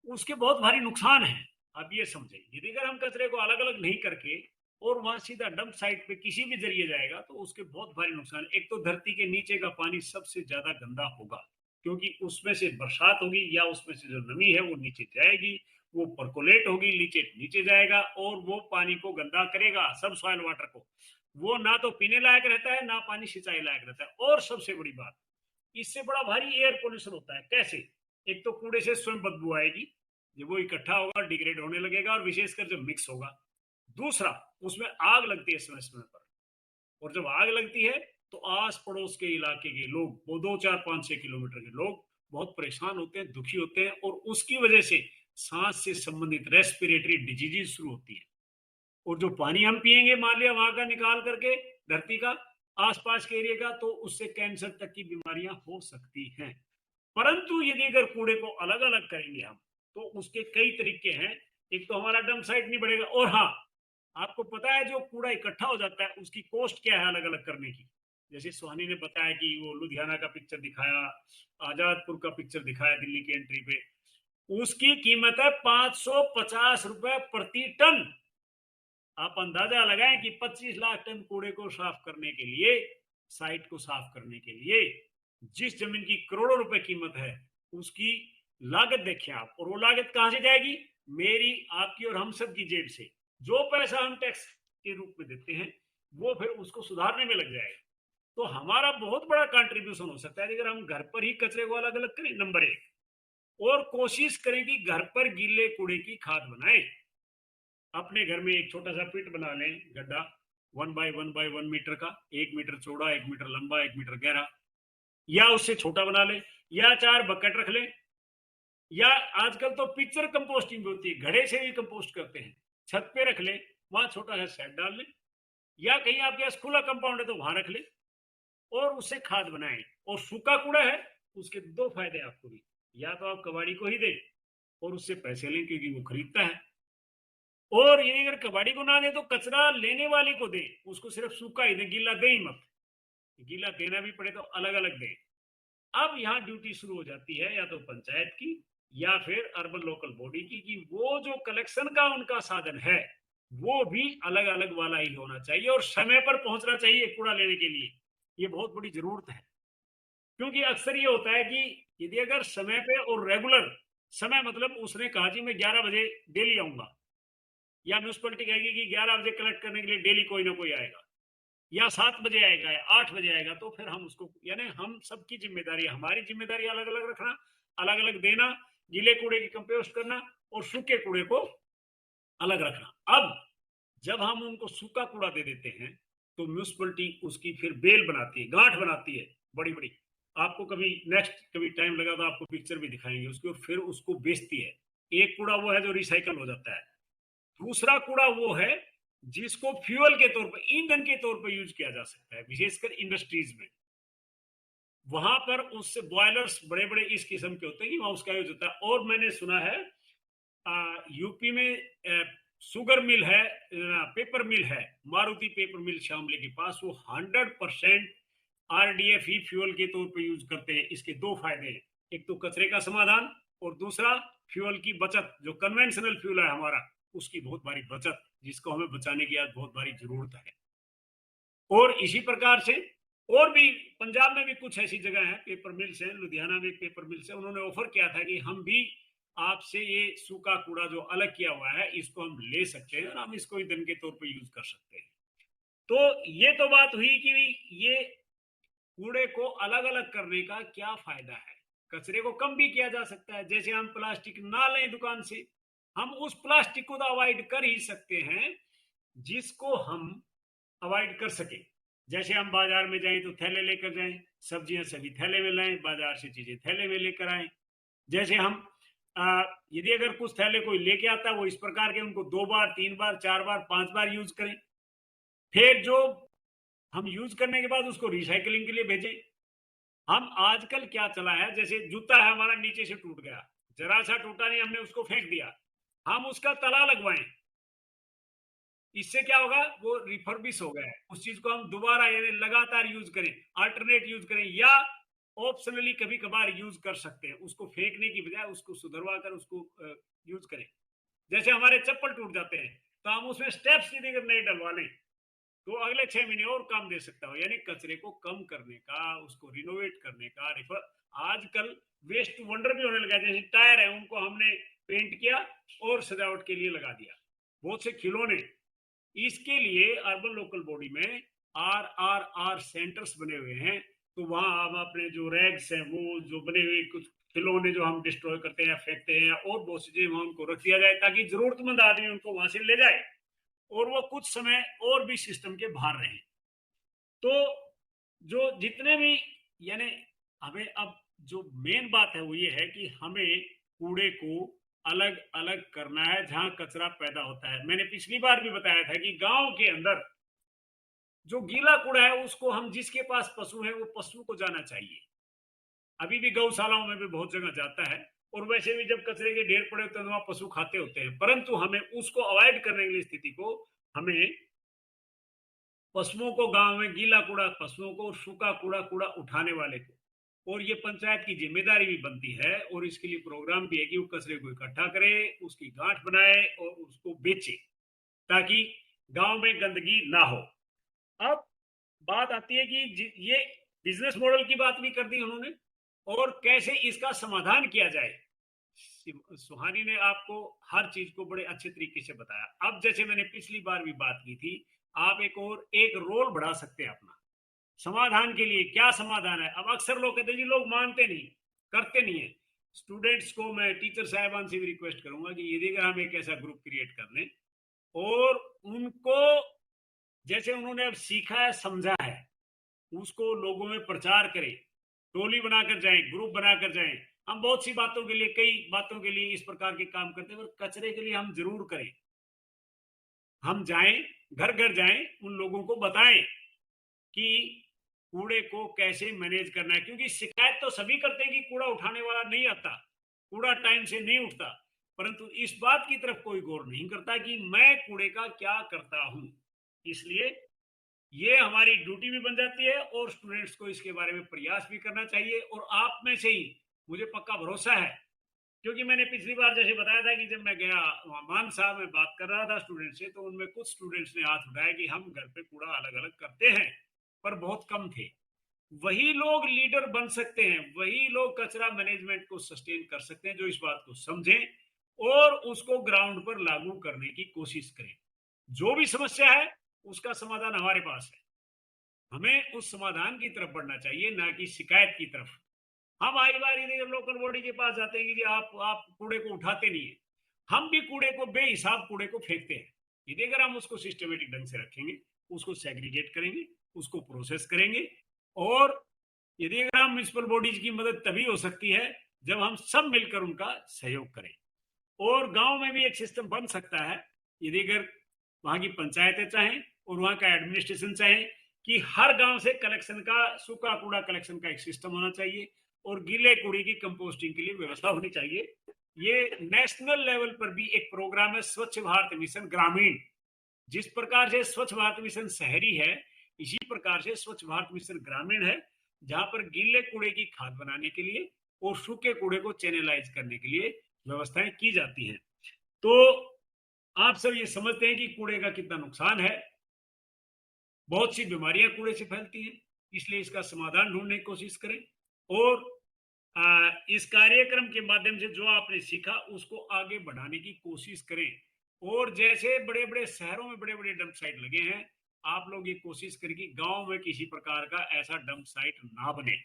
उसके बहुत भारी नुकसान है। आप ये समझें, यदि अगर हम कचरे को अलग अलग नहीं करके और वहां सीधा डंप साइट पे किसी भी जरिए जाएगा तो उसके बहुत भारी नुकसान। एक तो धरती के नीचे का पानी सबसे ज्यादा गंदा होगा, क्योंकि उसमें से बरसात होगी या उसमें से जो नमी है वो नीचे जाएगी, वो परकोलेट होगी, नीचे जाएगा और वो पानी को गंदा करेगा, सब सॉइल वाटर को। वो ना तो पीने लायक रहता है, ना पानी सिंचाई लायक रहता है। और सबसे बड़ी बात, इससे बड़ा भारी एयर पोल्यूशन होता है। कैसे? एक तो कूड़े से स्वयं बदबू आएगी, जब वो इकट्ठा होगा डिग्रेड होने लगेगा, और विशेषकर जब मिक्स होगा। दूसरा, उसमें आग लगती है समय समय पर, और जब आग लगती है तो आस पड़ोस के इलाके के लोग, वो 2, 4, 5, 6 किलोमीटर के लोग बहुत परेशान होते हैं, दुखी होते हैं, और उसकी वजह से सांस से संबंधित रेस्पिरेटरी डिजीज शुरू होती है। और जो पानी हम पिएंगे मान लिया वहां का निकाल करके धरती का, आसपास के एरिया का, तो उससे कैंसर तक की बीमारियां हो सकती हैं। परंतु यदि अगर कूड़े को अलग अलग करेंगे हम, तो उसके कई तरीके हैं। एक तो हमारा डंप साइट नहीं बढ़ेगा, और हाँ, आपको पता है जो कूड़ा इकट्ठा हो जाता है उसकी कॉस्ट क्या है अलग अलग करने की। जैसे सोहानी ने बताया कि वो लुधियाना का पिक्चर दिखाया, आजादपुर का पिक्चर दिखाया दिल्ली की एंट्री पे, उसकी कीमत है 550 रुपए प्रति टन। आप अंदाजा लगाएं कि 25 लाख टन कूड़े को साफ करने के लिए, साइट को साफ करने के लिए जिस जमीन की करोड़ों रुपए कीमत है, उसकी लागत देखें आप। और वो लागत कहां से जाएगी? मेरी, आपकी और हम सब की जेब से। जो पैसा हम टैक्स के रूप में देते हैं वो फिर उसको सुधारने में लग जाएगा। तो हमारा बहुत बड़ा कंट्रीब्यूशन हो सकता है अगर हम घर पर ही कचरे को अलग अलग करें, नंबर 1। और कोशिश करें कि घर पर गीले कूड़े की खाद बनाएं। अपने घर में एक छोटा सा पिट बना लें, गड्ढा 1 बाय 1 मीटर का, 1 मीटर चौड़ा, 1 मीटर लंबा, 1 मीटर गहरा, या उससे छोटा बना ले, या 4 बकेट रख ले, या आजकल तो पिक्चर कंपोस्टिंग भी होती है, घड़े से भी कंपोस्ट करते हैं, छत पे रख ले, वहां छोटा सा शेड डाल ले, या कहीं आपके पास खुला कंपाउंड है तो वहां रख ले, और उससे खाद बनाएं। और सूखा कूड़ा है, उसके 2 फायदे आपको भी, या तो आप कबाड़ी को ही दे और उससे पैसे लें क्योंकि वो खरीदता है, और ये अगर कबाड़ी को ना दे तो कचरा लेने वाले को दे, उसको सिर्फ सूखा ही दे, गीला दे ही मत। गीला देना भी पड़े तो अलग अलग दे। अब यहाँ ड्यूटी शुरू हो जाती है या तो पंचायत की या फिर अर्बन लोकल बॉडी की, कि वो जो कलेक्शन का उनका साधन है वो भी अलग अलग वाला ही होना चाहिए और समय पर पहुंचना चाहिए कूड़ा लेने के लिए। ये बहुत बड़ी जरूरत है, क्योंकि अक्सर ये होता है कि यदि अगर समय पे और रेगुलर समय, मतलब उसने कहा जी मैं 11 बजे डेली आऊंगा, या म्यूनिसिपैलिटी कहेगी कि 11 बजे कलेक्ट करने के लिए डेली कोई ना कोई आएगा, या 7 बजे आएगा, या 8 बजे आएगा, तो फिर हम उसको, यानी हम सबकी जिम्मेदारी, हमारी जिम्मेदारी अलग अलग रखना, अलग अलग देना, गीले कूड़े की कंपोस्ट करना और सूखे कूड़े को अलग रखना। अब जब हम उनको सूखा कूड़ा दे देते हैं तो म्यूनिसिपैलिटी उसकी फिर बेल बनाती है, गांठ बनाती है बड़ी बड़ी। आपको कभी नेक्स्ट कभी टाइम लगा तो आपको पिक्चर भी दिखाएंगे उसकी, और फिर उसको बेचती है। एक कूड़ा वो है जो रिसाइकल हो जाता है, दूसरा कूड़ा वो है जिसको फ्यूल के तौर पर, ईंधन के तौर पर यूज किया जा सकता है, विशेषकर इंडस्ट्रीज में, वहां पर उससे बॉयलर्स बड़े बड़े इस किस्म के होते हैं कि वहां उसका यूज होता है। और मैंने सुना है यूपी में शुगर मिल है, पेपर मिल है, मारुति पेपर मिल शामली के पास, वो 100% RDF ही फ्यूल के तौर पर यूज करते हैं। इसके दो फायदे हैं, एक तो कचरे का समाधान और दूसरा फ्यूल की बचत। जो कन्वेंशनल फ्यूल है हमारा, उसकी बहुत भारी बचत, जिसको हमें बचाने की आज बहुत भारी जरूरत है। और इसी प्रकार से और भी पंजाब में भी कुछ ऐसी जगह है, पेपर मिल्स हैं, लुधियाना में पेपर मिल्स है, उन्होंने ऑफर किया था कि हम भी आपसे ये सूखा कूड़ा जो अलग किया हुआ है इसको हम ले सकते हैं और हम इसको ईंधन के तौर पर यूज कर सकते हैं। तो ये तो बात हुई कि ये कूड़े को अलग अलग करने का क्या फायदा है। कचरे को कम भी किया जा सकता है, जैसे हम प्लास्टिक ना लें दुकान से, हम उस प्लास्टिक को तो अवॉइड कर ही सकते हैं जिसको हम अवॉइड कर सके। जैसे हम बाजार में जाएं तो थैले लेकर जाएं, सब्जियां सभी थैले में लाएं, बाजार से चीजें थैले में लेकर आएं। जैसे हम यदि अगर कुछ थैले कोई लेके आता है, वो इस प्रकार के उनको 2 बार 3 बार 4 बार 5 बार यूज करें, फिर जो हम यूज करने के बाद उसको रिसाइकलिंग के लिए भेजें। हम आजकल क्या चला है, जैसे जूता है हमारा नीचे से टूट गया, जरा सा टूटा नहीं, हमने उसको फेंक दिया, हम उसका तला लगवाएं, इससे क्या होगा, वो रिफर्बिश हो गया है, उस चीज को हम दोबारा यानी लगातार यूज करें, अल्टरनेट यूज करें, या ऑप्शनली कभी कभार यूज कर सकते हैं, उसको फेंकने की बजाय उसको सुधरवा कर उसको यूज करें। जैसे हमारे चप्पल टूट जाते हैं तो हम उसमें स्टेप्स यदि अगर नहीं डलवा लें तो अगले 6 महीने और काम दे सकता हो। यानी कचरे को कम करने का, उसको रिनोवेट करने का, आजकल वेस्ट टू वंडर भी होने लगा। जैसे टायर है, उनको हमने पेंट किया और सजावट के लिए लगा दिया, बहुत से खिलौने, इसके लिए अर्बन लोकल बॉडी में RRR सेंटर्स बने हुए हैं। तो वहां हम अपने जो रैग्स हैं, वो जो बने हुए कुछ खिलौने जो हम डिस्ट्रॉय करते हैं, फेंकते हैं, और बहुत सी चीजें वहां उनको रख दिया जाए ताकि जरूरतमंद आदमी उनको वहां से ले जाए और वो कुछ समय और भी सिस्टम के बाहर रहे। तो जो जितने भी, यानी हमें अब जो मेन बात है वो ये है कि हमें कूड़े को अलग अलग करना है जहां कचरा पैदा होता है। मैंने पिछली बार भी बताया था कि गांव के अंदर जो गीला कूड़ा है उसको हम, जिसके पास पशु है वो पशु को जाना चाहिए। अभी भी गौशालाओं में भी बहुत जगह जाता है, और वैसे भी जब कचरे के ढेर पड़े होते हैं तो वहां पशु खाते होते हैं, परंतु हमें उसको अवॉइड करने के लिए स्थिति को, हमें पशुओं को, गांव में गीला कूड़ा पशुओं को, सूखा कूड़ा उठाने वाले को, और ये पंचायत की जिम्मेदारी भी बनती है, और इसके लिए प्रोग्राम भी है कि वो कचरे को इकट्ठा करे, उसकी गांठ बनाए और उसको बेचे ताकि गांव में गंदगी ना हो। अब बात आती है कि ये बिजनेस मॉडल की बात भी कर दी उन्होंने, और कैसे इसका समाधान किया जाए। सुहानी ने आपको हर चीज को बड़े अच्छे तरीके से बताया। अब जैसे मैंने पिछली बार भी बात की थी, आप एक रोल बढ़ा सकते हैं अपना समाधान के लिए। क्या समाधान है? अब अक्सर लोग कहते हैं जी लोग मानते नहीं, करते नहीं है। स्टूडेंट्स को मैं, टीचर साहिबान से भी रिक्वेस्ट करूंगा कि यदि अगर हम एक ऐसा ग्रुप क्रिएट कर लें और उनको, जैसे उन्होंने अब सीखा है, समझा है, उसको लोगों में प्रचार करें, टोली बनाकर जाएं, ग्रुप बनाकर जाएं। हम बहुत सी बातों के लिए, कई बातों के लिए इस प्रकार के काम करते हैं, पर कचरे के लिए हम जरूर करें। हम जाएं, घर घर जाएं, उन लोगों को बताएं कि कूड़े को कैसे मैनेज करना है, क्योंकि शिकायत तो सभी करते हैं कि कूड़ा उठाने वाला नहीं आता, कूड़ा टाइम से नहीं उठता, परंतु इस बात की तरफ कोई गौर नहीं करता कि मैं कूड़े का क्या करता हूं। इसलिए ये हमारी ड्यूटी भी बन जाती है और स्टूडेंट्स को इसके बारे में प्रयास भी करना चाहिए। और आप में से ही मुझे पक्का भरोसा है, क्योंकि मैंने पिछली बार जैसे बताया था कि जब मैं गया मानसा में बात कर रहा था स्टूडेंट से, तो उनमें कुछ स्टूडेंट्स ने हाथ उठाया कि हम घर पे कूड़ा अलग अलग करते हैं, पर बहुत कम थे। वही लोग लीडर बन सकते हैं, वही लोग कचरा मैनेजमेंट को सस्टेन कर सकते हैं जो इस बात को समझें और उसको ग्राउंड पर लागू करने की कोशिश करें। जो भी समस्या है उसका समाधान हमारे पास है, हमें उस समाधान की तरफ बढ़ना चाहिए, ना कि शिकायत की तरफ। हम आई बार इधर लोकल बॉडी के पास जाते हैं कि आप कूड़े को उठाते नहीं है, हम भी कूड़े को, बेहिसाब कूड़े को फेंकते हैं। यदि अगर हम उसको सिस्टमेटिक ढंग से रखेंगे, उसको सेग्रीगेट करेंगे, उसको प्रोसेस करेंगे, और यदि अगर हम म्युनिसिपल बॉडीज की मदद तभी हो सकती है जब हम सब मिलकर उनका सहयोग करें। और गांव में भी एक सिस्टम बन सकता है, यदि अगर वहां की पंचायतें चाहें और वहां का एडमिनिस्ट्रेशन चाहे कि हर गांव से कलेक्शन का, सूखा कूड़ा कलेक्शन का एक सिस्टम होना चाहिए और गीले कूड़े की कंपोस्टिंग के लिए व्यवस्था होनी चाहिए। ये नेशनल लेवल पर भी एक प्रोग्राम है, स्वच्छ भारत मिशन ग्रामीण। जिस प्रकार से स्वच्छ भारत मिशन शहरी है, इसी प्रकार से स्वच्छ भारत मिशन ग्रामीण है, जहां पर गीले कूड़े की खाद बनाने के लिए और सूखे कूड़े को चैनलाइज करने के लिए व्यवस्थाएं की जाती हैं। तो आप सब ये समझते हैं कि कूड़े का कितना नुकसान है, बहुत सी बीमारियां कूड़े से फैलती हैं, इसलिए इसका समाधान ढूंढने की कोशिश करें और इस कार्यक्रम के माध्यम से जो आपने सीखा उसको आगे बढ़ाने की कोशिश करें। और जैसे बड़े बड़े शहरों में बड़े बड़े डंप साइट लगे हैं, आप लोग ये कोशिश करें कि गांव में किसी प्रकार का ऐसा डंप साइट ना बने।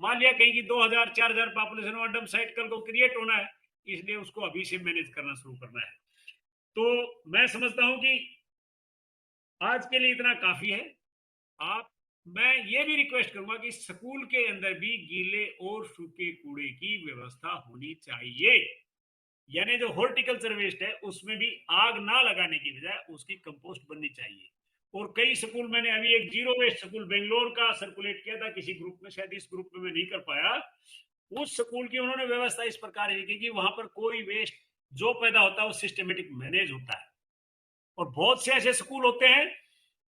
मान लिया कहीं की 2000-4000 पॉपुलेशन वाला डंप साइट कल को क्रिएट होना है, इसलिए उसको अभी से मैनेज करना शुरू करना है। तो मैं समझता हूं कि आज के लिए इतना काफी है। मैं ये भी रिक्वेस्ट करूंगा कि स्कूल के अंदर भी गीले और सूखे कूड़े की व्यवस्था होनी चाहिए, यानी जो हॉर्टिकल्चर वेस्ट है उसमें भी आग ना लगाने की बजाय उसकी कंपोस्ट बननी चाहिए। और कई स्कूल, मैंने अभी एक जीरो वेस्ट स्कूल बेंगलोर का सर्कुलेट किया था किसी ग्रुप में, शायद इस ग्रुप में मैं नहीं कर पाया, उस स्कूल की उन्होंने व्यवस्था इस प्रकार की कि वहां पर कोई वेस्ट जो पैदा होता है वो सिस्टमेटिक मैनेज होता है। और बहुत से ऐसे स्कूल होते हैं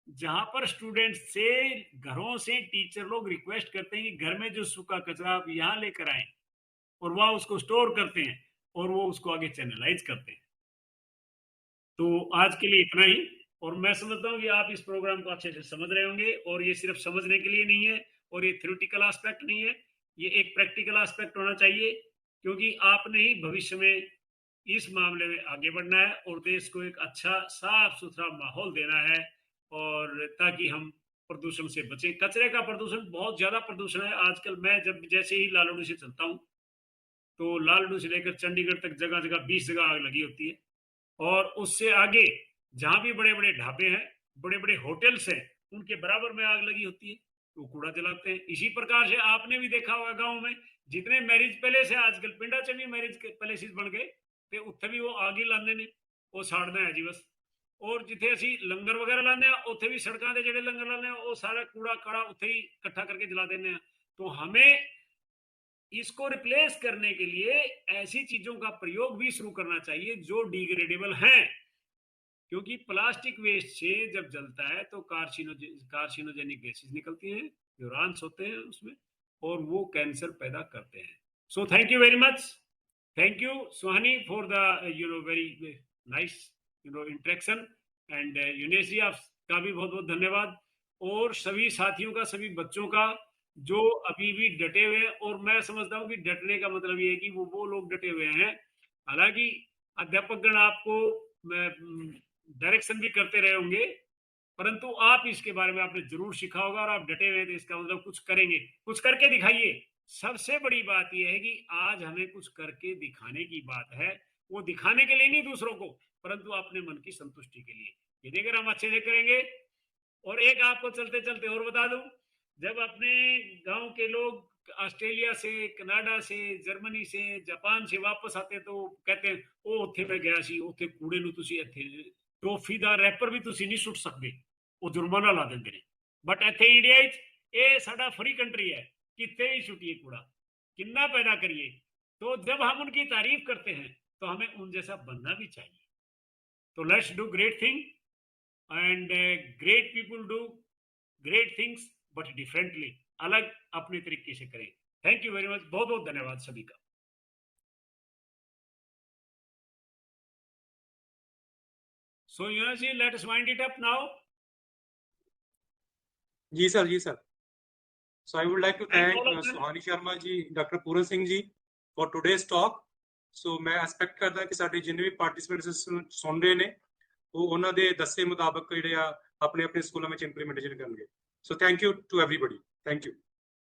जहां पर स्टूडेंट से, घरों से टीचर लोग रिक्वेस्ट करते हैं कि घर में जो सूखा कचरा आप यहाँ लेकर आए और वहां उसको स्टोर करते हैं और वो उसको आगे चैनलाइज करते हैं। तो आज के लिए इतना ही, और मैं समझता हूँ कि आप इस प्रोग्राम को अच्छे से समझ रहे होंगे। और ये सिर्फ समझने के लिए नहीं है और ये थ्योरेटिकल एस्पेक्ट नहीं है, ये एक प्रैक्टिकल एस्पेक्ट होना चाहिए, क्योंकि आपने ही भविष्य में इस मामले में आगे बढ़ना है और देश को एक अच्छा साफ सुथरा माहौल देना है, और ताकि हम प्रदूषण से बचें। कचरे का प्रदूषण, बहुत ज्यादा प्रदूषण है आजकल। मैं जब जैसे ही लालड़ू से चलता हूँ तो लालड़ू से लेकर चंडीगढ़ तक जगह जगह 20 जगह आग लगी होती है, और उससे आगे जहां भी बड़े बड़े ढाबे हैं, बड़े बड़े होटल्स हैं, उनके बराबर में आग लगी होती है, तो कूड़ा जलाते हैं। इसी प्रकार से आपने भी देखा होगा गांव में जितने मैरिज पैलेस है आजकल, पिंडा च भी मैरिज पैलेसिस बन गए, ਤੇ ਉੱਥੇ ਵੀ ਉਹ ਆਗ ਹੀ ਲਾਉਂਦੇ ਨੇ, ਉਹ ਸਾੜਨਾ ਹੈ ਜੀ ਬਸ। और जिथे ਅਸੀਂ लंगर वगैरह लाने उत्थे भी सड़कों के ਜਿਹੜੇ लंगर लाने वो सारा कूड़ा काड़ा उत्थे ही इकट्ठा करके जला देने। तो हमें इसको रिप्लेस करने के लिए ऐसी चीजों का प्रयोग भी शुरू करना चाहिए जो डिग्रेडेबल हैं, क्योंकि प्लास्टिक वेस्ट से जब जलता है तो कार्सिनोजेनिक गैसेस निकलती हैं, न्यूरॉन्स होते हैं उसमें, और वो कैंसर पैदा करते हैं। So thank you very much, thank you Suhani for the very nice interaction, and Yunesh ji आपका भी बहुत बहुत धन्यवाद, और सभी साथियों का, सभी बच्चों का जो अभी भी डटे हुए हैं। और मैं समझता हूँ कि डटने का मतलब ये है कि वो लोग डटे हुए हैं, हालांकि अध्यापकगण आपको डायरेक्शन भी करते रहे होंगे, परंतु आप इसके बारे में आपने जरूर सीखा होगा और आप डटे हुए, तो इसका मतलब कुछ करेंगे, कुछ करके दिखाइए। सबसे बड़ी बात यह है कि आज हमें कुछ करके दिखाने की बात है, वो दिखाने के लिए नहीं दूसरों को, परंतु अपने मन की संतुष्टि के लिए। यदि अगर हम अच्छे से करेंगे, और एक आपको चलते चलते और बता दूं, जब अपने गांव के लोग ऑस्ट्रेलिया से, कनाडा से, जर्मनी से, जापान से वापस आते तो कहते हैं ओ उत्थे मैं गया सी, उत्थे कूड़े नूं तुसीं इत्थे टॉफी दा रैपर भी तुसीं नहीं सुट सकदे, वो जुर्माना ला देंदे ने। बट इत्थे इंडिया विच ये साडा फ्री कंट्री है, कितने ही छुटिए कूड़ा, कितना पैदा करिए। तो जब हम उनकी तारीफ करते हैं तो हमें उन जैसा बनना भी चाहिए। तो let's do great thing, and great people do great things but differently, अलग अपने तरीके से करें। थैंक यू वेरी मच, बहुत बहुत धन्यवाद सभी का। So Yunas ji, let us wind it up now. जी सर, जी sir. So I would like to thank Suhani Sharma ji, Dr. Puran Singh ji for today's talk. So मैं एक्सपेक्ट करदा कि साडे जिन्ने भी पार्टिसिपेंट्स सुन रहे ने वो उन्हां दे दस्से मुताबक जिहड़े आ अपने अपने स्कूलों में implementation करनगे। So thank you to everybody. Thank you.